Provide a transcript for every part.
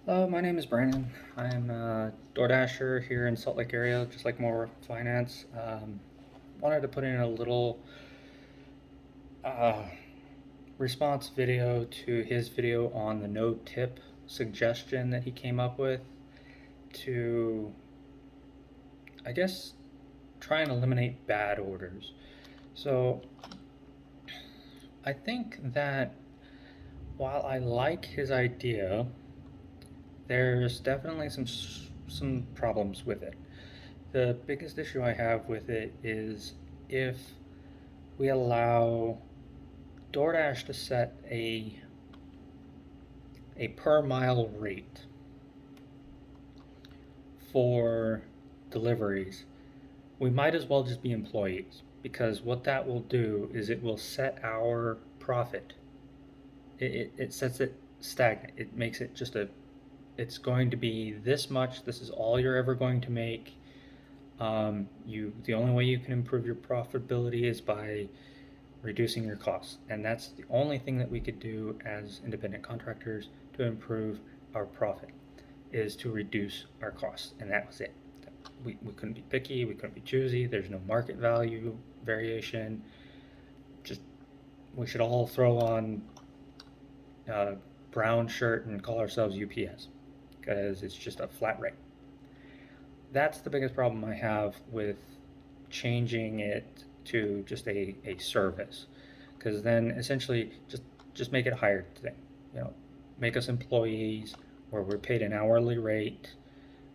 Hello, my name is Brandon. I'm a DoorDasher here in Salt Lake area, just like more finance. Wanted to put in a little uh, response video to his video on the no tip suggestion that he came up with to, I guess, try and eliminate bad orders. So I think that while I like his idea, there's definitely some problems with it. The biggest issue I have with it is if we allow DoorDash to set a per mile rate for deliveries, we might as well just be employees because what that will do is it will set our profit. It sets it stagnant. It makes it just it's going to be this much. This is all you're ever going to make. The only way you can improve your profitability is by reducing your costs, and that's the only thing that we could do as independent contractors to improve our profit is to reduce our costs, and that was it. We couldn't be picky, we couldn't be choosy. There's no market value variation. Just we should all throw on a brown shirt and call ourselves UPS because it's just a flat rate. That's the biggest problem I have with changing it to just a service, because then essentially just make it a hired thing. You know, make us employees where we're paid an hourly rate,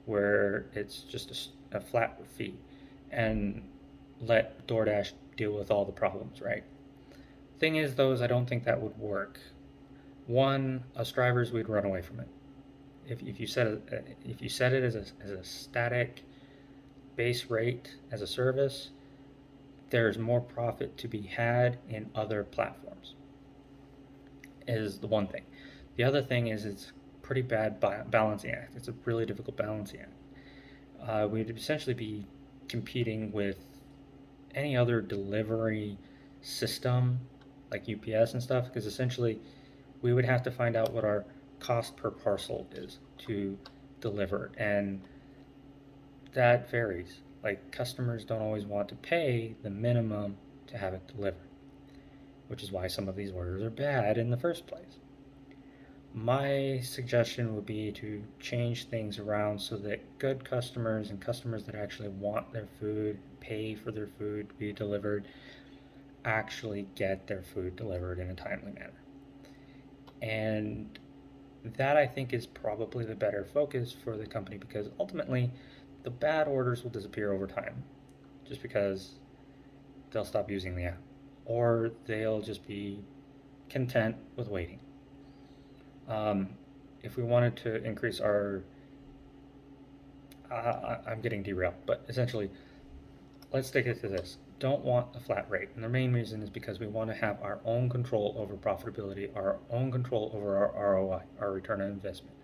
where it's just a flat fee, and let DoorDash deal with all the problems. Right. Thing is, though, is I don't think that would work. One, us drivers, we'd run away from it. If you set it as a static base rate as a service, there's more profit to be had in other platforms, is the one thing. The other thing is it's pretty bad balancing act. It's a really difficult balancing act. We'd essentially be competing with any other delivery system like UPS and stuff, because essentially we would have to find out what our cost per parcel is to deliver, and that varies. Like, customers don't always want to pay the minimum to have it delivered, which is why some of these orders are bad in the first place. My suggestion would be to change things around so that good customers and customers that actually want their food, pay for their food to be delivered, actually get their food delivered in a timely manner. And that, I think, is probably the better focus for the company, because ultimately the bad orders will disappear over time just because they'll stop using the app, or they'll just be content with waiting. Um, if we wanted to increase our, I'm getting derailed, but essentially, let's stick it to this. Don't want a flat rate. And the main reason is because we want to have our own control over profitability, our own control over our ROI, our return on investment.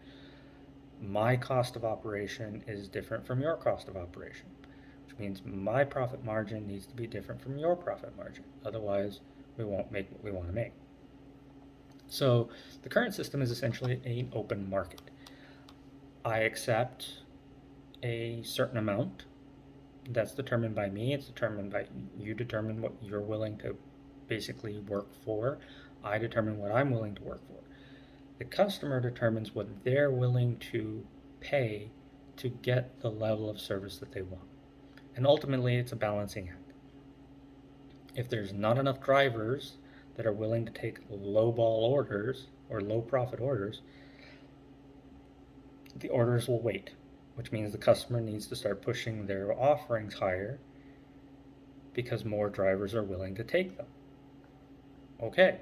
My cost of operation is different from your cost of operation, which means my profit margin needs to be different from your profit margin. Otherwise, we won't make what we want to make. So the current system is essentially an open market. I accept a certain amount. That's determined by me. It's determined by you. Determine what you're willing to basically work for. I determine what I'm willing to work for. The customer determines what they're willing to pay to get the level of service that they want. And ultimately, it's a balancing act. If there's not enough drivers that are willing to take low ball orders or low profit orders, the orders will wait, which means the customer needs to start pushing their offerings higher because more drivers are willing to take them. Okay,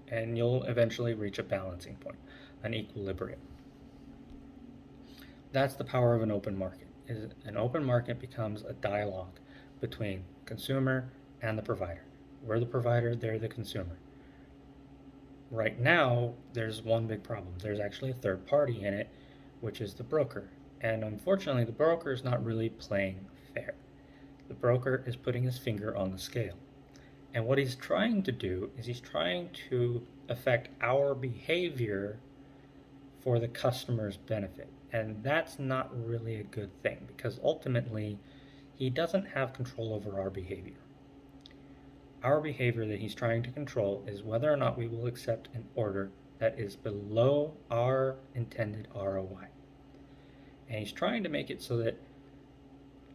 and you'll eventually reach a balancing point, an equilibrium. That's the power of an open market. An open market becomes a dialogue between consumer and the provider. We're the provider, they're the consumer. Right now, there's one big problem. There's actually a third party in it, which is the broker. And unfortunately, the broker is not really playing fair. The broker is putting his finger on the scale. And what he's trying to do is he's trying to affect our behavior for the customer's benefit. And that's not really a good thing because ultimately he doesn't have control over our behavior. Our behavior that he's trying to control is whether or not we will accept an order that is below our intended ROI. And he's trying to make it so that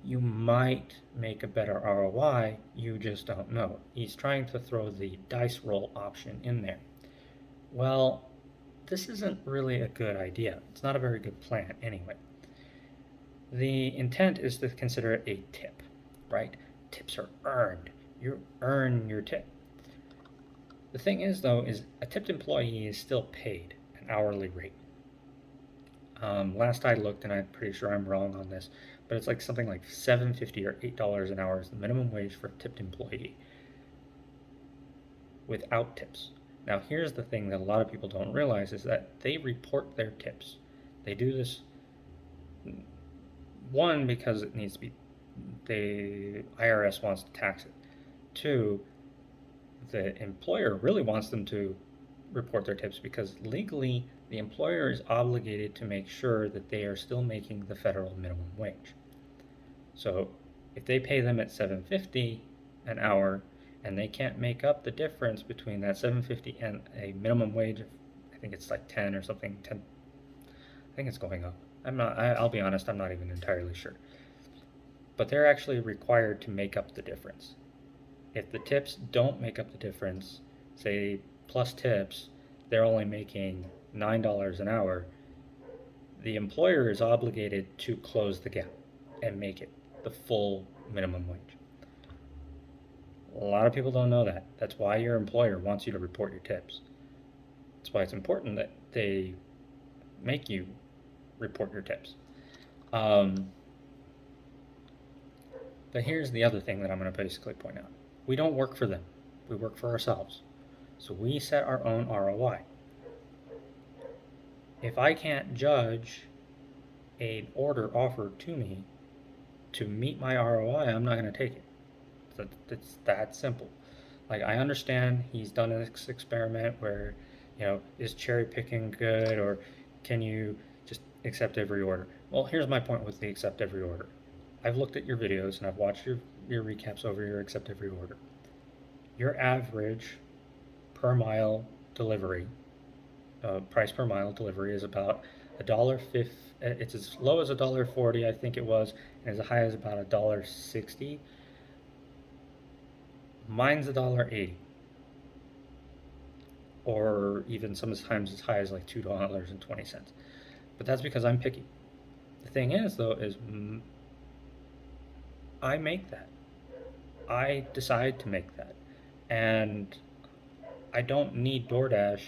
you might make a better ROI, you just don't know. He's trying to throw the dice roll option in there. Well, this isn't really a good idea. It's not a very good plan anyway. The intent is to consider it a tip, right? Tips are earned. You earn your tip. The thing is, though, is a tipped employee is still paid an hourly rate. Last I looked, and I'm pretty sure I'm wrong on this, but it's like something like $7.50 or $8 an hour is the minimum wage for a tipped employee without tips. Now, here's the thing that a lot of people don't realize is that they report their tips. They do this, one, because it needs to be, the IRS wants to tax it. Two, the employer really wants them to report their tips because legally the employer is obligated to make sure that they are still making the federal minimum wage. So if they pay them at $7.50 an hour and they can't make up the difference between that $7.50 and a minimum wage of, I think it's like 10 or something, 10, I think it's going up. I'll be honest, I'm not even entirely sure. But they're actually required to make up the difference. If the tips don't make up the difference, say plus tips, they're only making $9 an hour, the employer is obligated to close the gap and make it the full minimum wage. A lot of people don't know that. That's why your employer wants you to report your tips. That's why it's important that they make you report your tips. But here's the other thing that I'm going to basically point out. We don't work for them. We work for ourselves. So we set our own ROI. If I can't judge an order offered to me to meet my ROI, I'm not going to take it. It's that simple. Like, I understand he's done this experiment where, is cherry picking good, or can you just accept every order? Well, here's my point with the accept every order. I've looked at your videos and I've watched your recaps over your accept every order. Your average per mile delivery, price per mile delivery is about $1.50. It's as low as $1.40, I think it was, and as high as about $1.60. Mine's $1.80, or even sometimes as high as like $2.20. But that's because I'm picky. The thing is, though, is I make that. I decide to make that. And I don't need DoorDash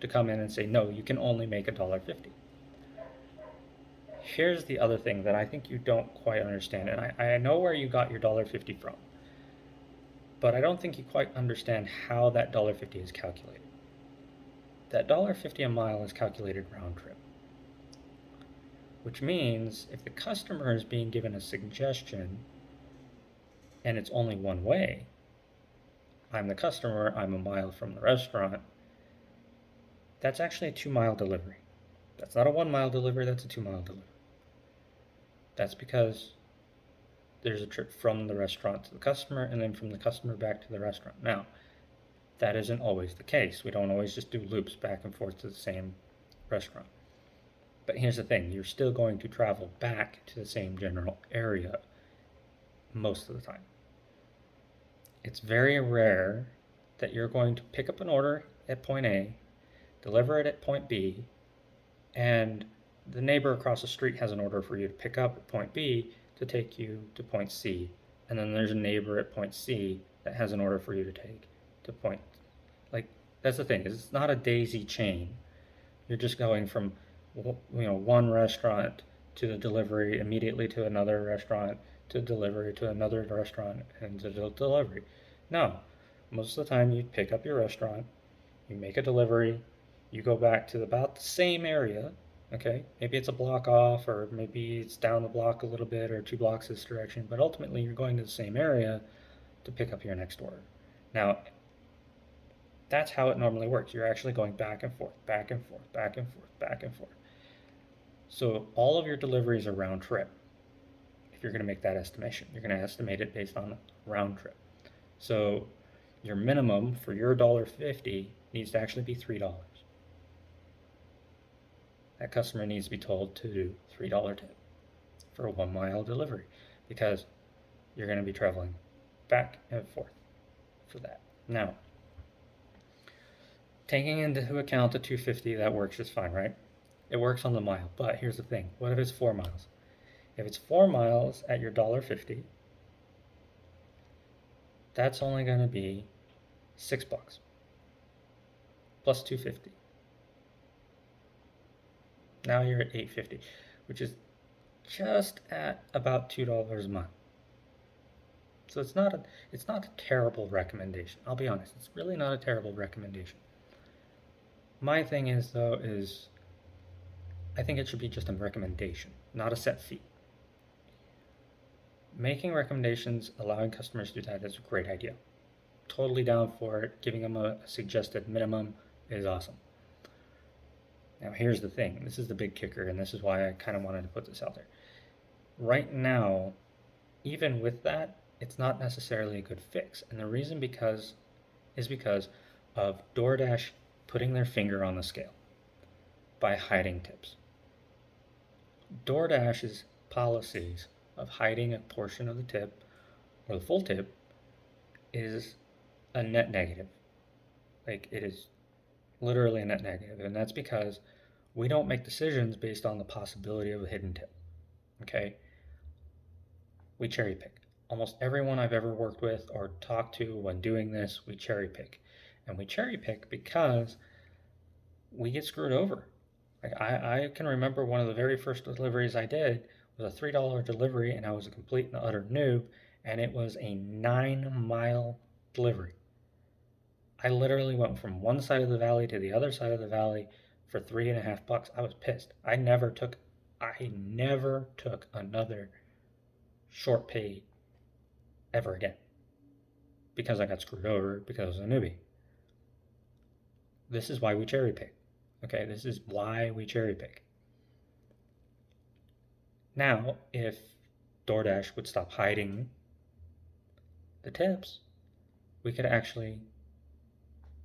to come in and say, no, you can only make $1.50. Here's the other thing that I think you don't quite understand, and I know where you got your $1.50 from, but I don't think you quite understand how that $1.50 is calculated. That $1.50 a mile is calculated round trip, which means if the customer is being given a suggestion and it's only one way, I'm the customer, I'm a mile from the restaurant, that's actually a 2-mile delivery. That's not a 1-mile delivery, that's a 2-mile delivery. That's because there's a trip from the restaurant to the customer and then from the customer back to the restaurant. Now, that isn't always the case. We don't always just do loops back and forth to the same restaurant. But here's the thing, you're still going to travel back to the same general area most of the time. It's very rare that you're going to pick up an order at point A, deliver it at point B, and the neighbor across the street has an order for you to pick up at point B to take you to point C, and then there's a neighbor at point C that has an order for you to take to point. Like, that's the thing, is it's not a daisy chain. You're just going from one restaurant to the delivery, immediately to another restaurant, to delivery, to another restaurant, and to delivery. No, most of the time you pick up your restaurant, you make a delivery, you go back to about the same area, okay? Maybe it's a block off, or maybe it's down the block a little bit, or 2 blocks this direction, but ultimately you're going to the same area to pick up your next order. Now, That's how it normally works. You're actually going back and forth, back and forth, back and forth, back and forth. So all of your deliveries are round trip. If you're going to make that estimation, you're going to estimate it based on round trip. So your minimum for your $1.50 needs to actually be $3. That customer needs to be told to do $3 tip for a 1 mile delivery, because you're going to be traveling back and forth for that. Now, taking into account the 250, that works just fine, right? It works on the mile, but here's the thing. What if it's 4 miles? If it's 4 miles at your $1.50, that's only going to be $6 plus 250. Now you're at 850, which is just at about $2 a mile. So it's not a terrible recommendation. I'll be honest, it's really not a terrible recommendation. My thing is though is I think it should be just a recommendation, not a set fee. Making recommendations, allowing customers to do that is a great idea. Totally down for it. Giving them a suggested minimum is awesome. Now here's the thing. This is the big kicker, and this is why I kind of wanted to put this out there. Right now, even with that, it's not necessarily a good fix. And the reason is because of DoorDash putting their finger on the scale by hiding tips. DoorDash's policies of hiding a portion of the tip or the full tip is a net negative. Like, it is literally a net negative, and that's because we don't make decisions based on the possibility of a hidden tip. Okay? We cherry pick. Almost everyone I've ever worked with or talked to when doing this, we cherry pick. And we cherry pick because we get screwed over. Like, I can remember one of the very first deliveries I did was a $3 delivery, and I was a complete and utter noob, and it was a 9-mile delivery. I literally went from one side of the valley to the other side of the valley for $3.50. I was pissed. I never took another short pay ever again because I got screwed over because I was a newbie. This is why we cherry pick. Okay, this is why we cherry pick. Now, if DoorDash would stop hiding the tips, we could actually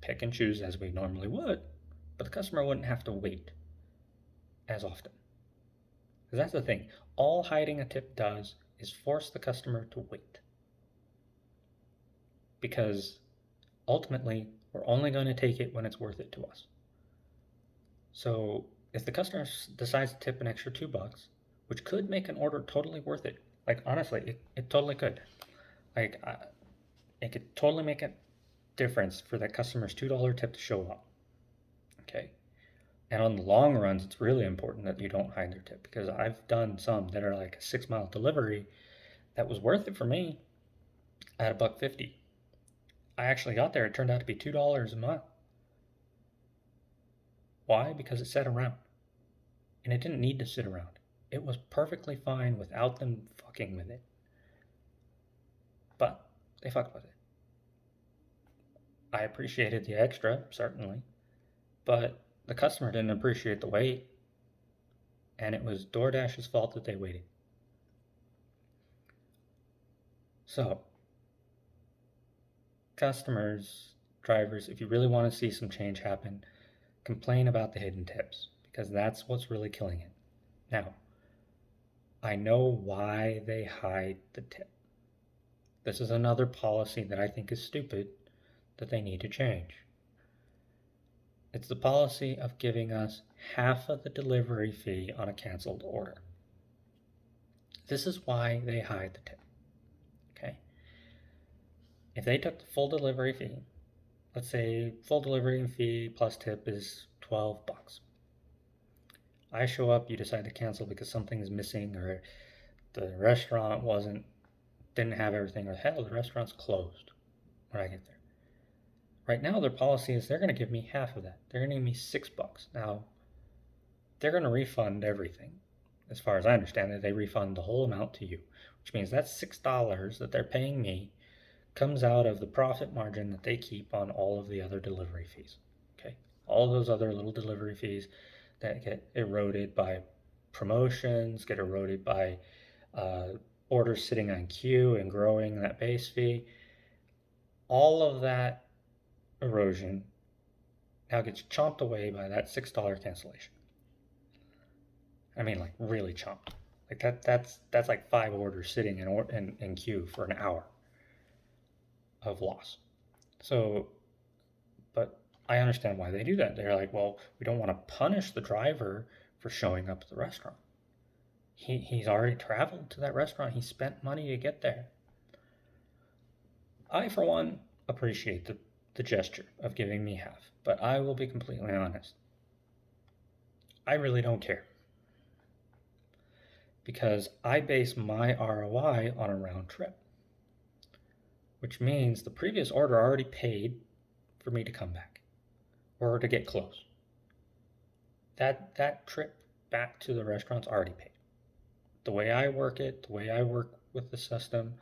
pick and choose as we normally would, but the customer wouldn't have to wait as often. Because that's the thing. All hiding a tip does is force the customer to wait. Because ultimately, we're only going to take it when it's worth it to us. So if the customer decides to tip an extra $2, which could make an order totally worth it, like honestly, it totally could. Like, it could totally make a difference for that customer's $2 tip to show up. Okay. And on the long runs, it's really important that you don't hide their tip, because I've done some that are like a 6-mile delivery that was worth it for me at $1.50. I actually got there. It turned out to be $2 a mile. Why? Because it sat around. And it didn't need to sit around. It was perfectly fine without them fucking with it. But they fucked with it. I appreciated the extra, certainly. But the customer didn't appreciate the wait. And it was DoorDash's fault that they waited. So, customers, drivers, if you really want to see some change happen, complain about the hidden tips, because that's what's really killing it. Now, I know why they hide the tip. This is another policy that I think is stupid that they need to change. It's the policy of giving us half of the delivery fee on a canceled order. This is why they hide the tip. Okay? If they took the full delivery fee, let's say full delivery fee plus tip is $12. I show up, you decide to cancel because something is missing, or the restaurant didn't have everything, or hell, the restaurant's closed when I get there. Right now, their policy is they're going to give me half of that. They're going to give me $6. Now, they're going to refund everything. As far as I understand it, they refund the whole amount to you, which means that's $6 that they're paying me comes out of the profit margin that they keep on all of the other delivery fees. Okay, all those other little delivery fees that get eroded by promotions, get eroded by orders sitting on queue and growing that base fee. All of that erosion now gets chomped away by that $6 cancellation. I mean, like really chomped. Like that's like 5 orders sitting in queue for an hour of loss. So, but I understand why they do that. They're like, well, we don't want to punish the driver for showing up at the restaurant. He's already traveled to that restaurant. He spent money to get there. I, for one, appreciate the gesture of giving me half, but I will be completely honest. I really don't care. Because I base my ROI on a round trip, which means the previous order already paid for me to come back or to get close. That trip back to the restaurant's already paid. The way I work it, the way I work with the system,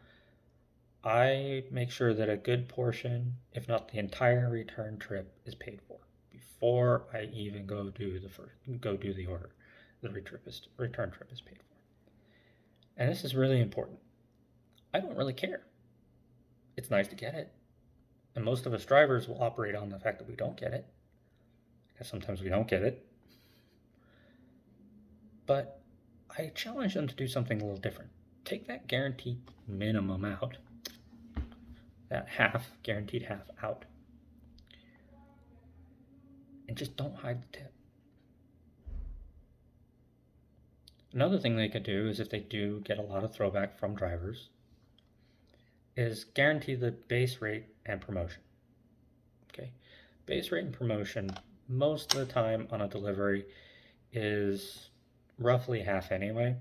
I make sure that a good portion, if not the entire return trip, is paid for before I even go do the order. The return trip is paid for. And this is really important. I don't really care. It's nice to get it. And most of us drivers will operate on the fact that we don't get it. Because sometimes we don't get it. But I challenge them to do something a little different. Take that guaranteed minimum out. That guaranteed half out. And just don't hide the tip. Another thing they could do is, if they do get a lot of throwback from drivers, is guarantee the base rate and promotion. Okay, base rate and promotion most of the time on a delivery is roughly half anyway,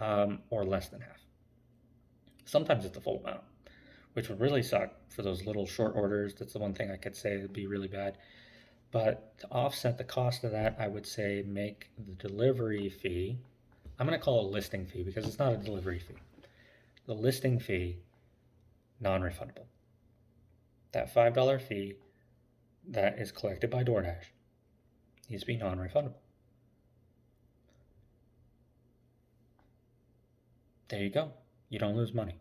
or less than half. Sometimes it's the full amount, which would really suck for those little short orders. That's the one thing I could say would be really bad. But to offset the cost of that, I would say make the delivery fee, I'm going to call it a listing fee because it's not a delivery fee. The listing fee, non-refundable. That $5 fee that is collected by DoorDash needs to be non-refundable. There you go. You don't lose money.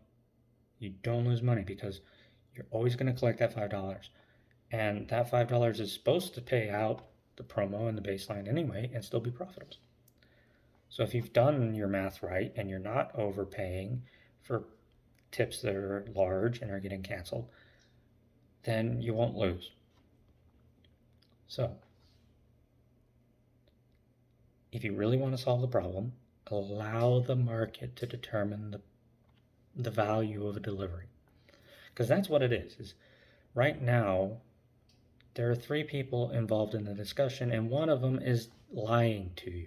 You don't lose money because you're always going to collect that $5. And that $5 is supposed to pay out the promo and the baseline anyway and still be profitable. So if you've done your math right and you're not overpaying for tips that are large and are getting canceled, then you won't lose. So if you really want to solve the problem, allow the market to determine the value of a delivery. Because that's what it is right now, there are 3 people involved in the discussion, and one of them is lying to you.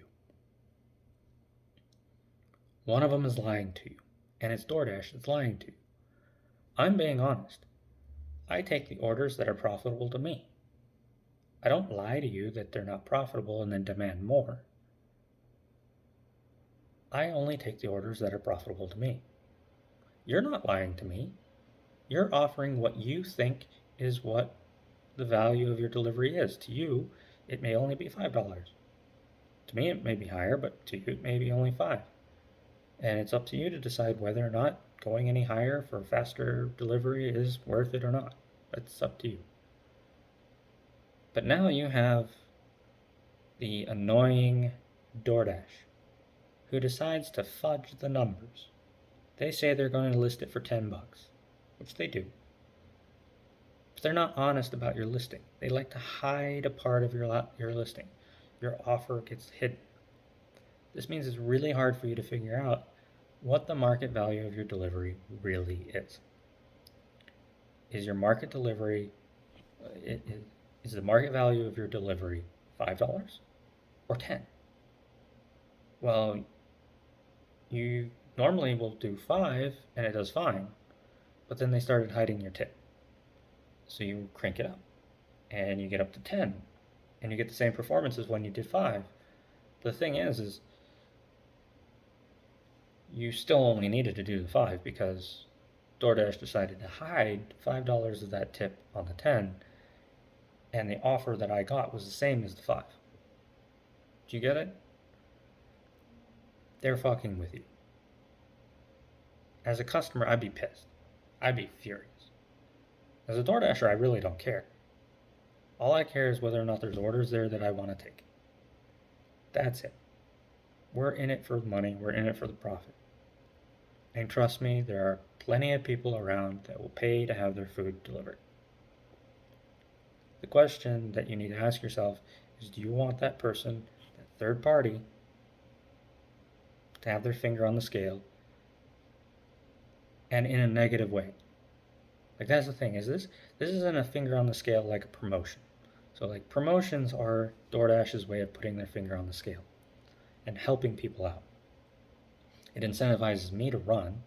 One of them is lying to you, and it's DoorDash that's lying to you. I'm being honest. I take the orders that are profitable to me. I don't lie to you that they're not profitable and then demand more. I only take the orders that are profitable to me. You're not lying to me. You're offering what you think is what the value of your delivery is. To you, it may only be $5. To me, it may be higher, but to you, it may be only $5. And it's up to you to decide whether or not going any higher for faster delivery is worth it or not. That's up to you. But now you have the annoying DoorDash who decides to fudge the numbers. They say they're going to list it for $10, which they do. But they're not honest about your listing. They like to hide a part of your listing. Your offer gets hidden. This means it's really hard for you to figure out what the market value of your delivery really is. Is your market delivery, is the market value of your delivery $5 or $10? Well, you normally will do 5 and it does fine, but then they started hiding your tip. So you crank it up and you get up to 10 and you get the same performance as when you did 5. The thing is you still only needed to do the 5 because DoorDash decided to hide $5 of that tip on the 10, and the offer that I got was the same as the 5. Do you get it? They're fucking with you. As a customer, I'd be pissed. I'd be furious. As a DoorDasher, I really don't care. All I care is whether or not there's orders there that I want to take. That's it. We're in it for the money. We're in it for the profit. And trust me, there are plenty of people around that will pay to have their food delivered. The question that you need to ask yourself is, do you want that person, that third party, to have their finger on the scale and in a negative way? Like, that's the thing, is this isn't a finger on the scale like a promotion. So like, promotions are DoorDash's way of putting their finger on the scale and helping people out. It incentivizes me to run.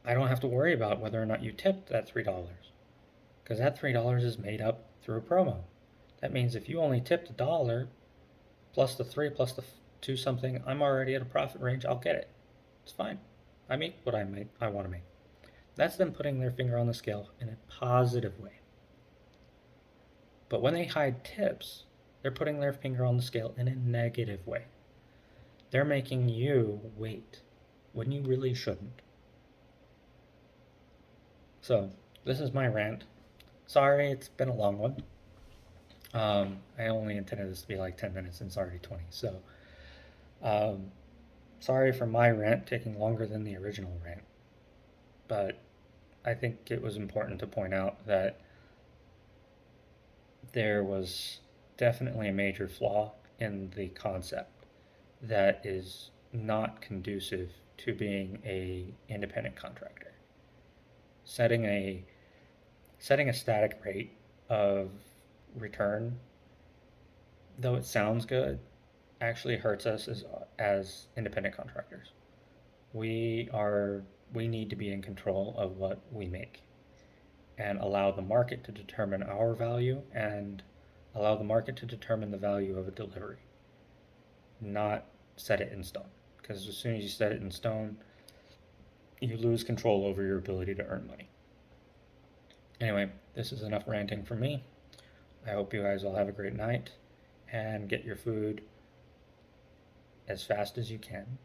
I don't have to worry about whether or not you tipped that $3, because that $3 is made up through a promo. That means if you only tipped $1 plus the 3 plus the 2 something, I'm already at a profit range. I'll get it. It's fine. I make what I want to make. That's them putting their finger on the scale in a positive way. But when they hide tips, they're putting their finger on the scale in a negative way. They're making you wait when you really shouldn't. So, this is my rant. Sorry, it's been a long one. I only intended this to be like 10 minutes and it's already 20. So, sorry for my rant taking longer than the original rant. But I think it was important to point out that there was definitely a major flaw in the concept that is not conducive to being a independent contractor. Setting a static rate of return, though it sounds good, actually hurts us as independent contractors. We need to be in control of what we make and allow the market to determine our value and allow the market to determine the value of a delivery, not set it in stone. Because as soon as you set it in stone, you lose control over your ability to earn money. Anyway, this is enough ranting from me. I hope you guys all have a great night and get your food as fast as you can.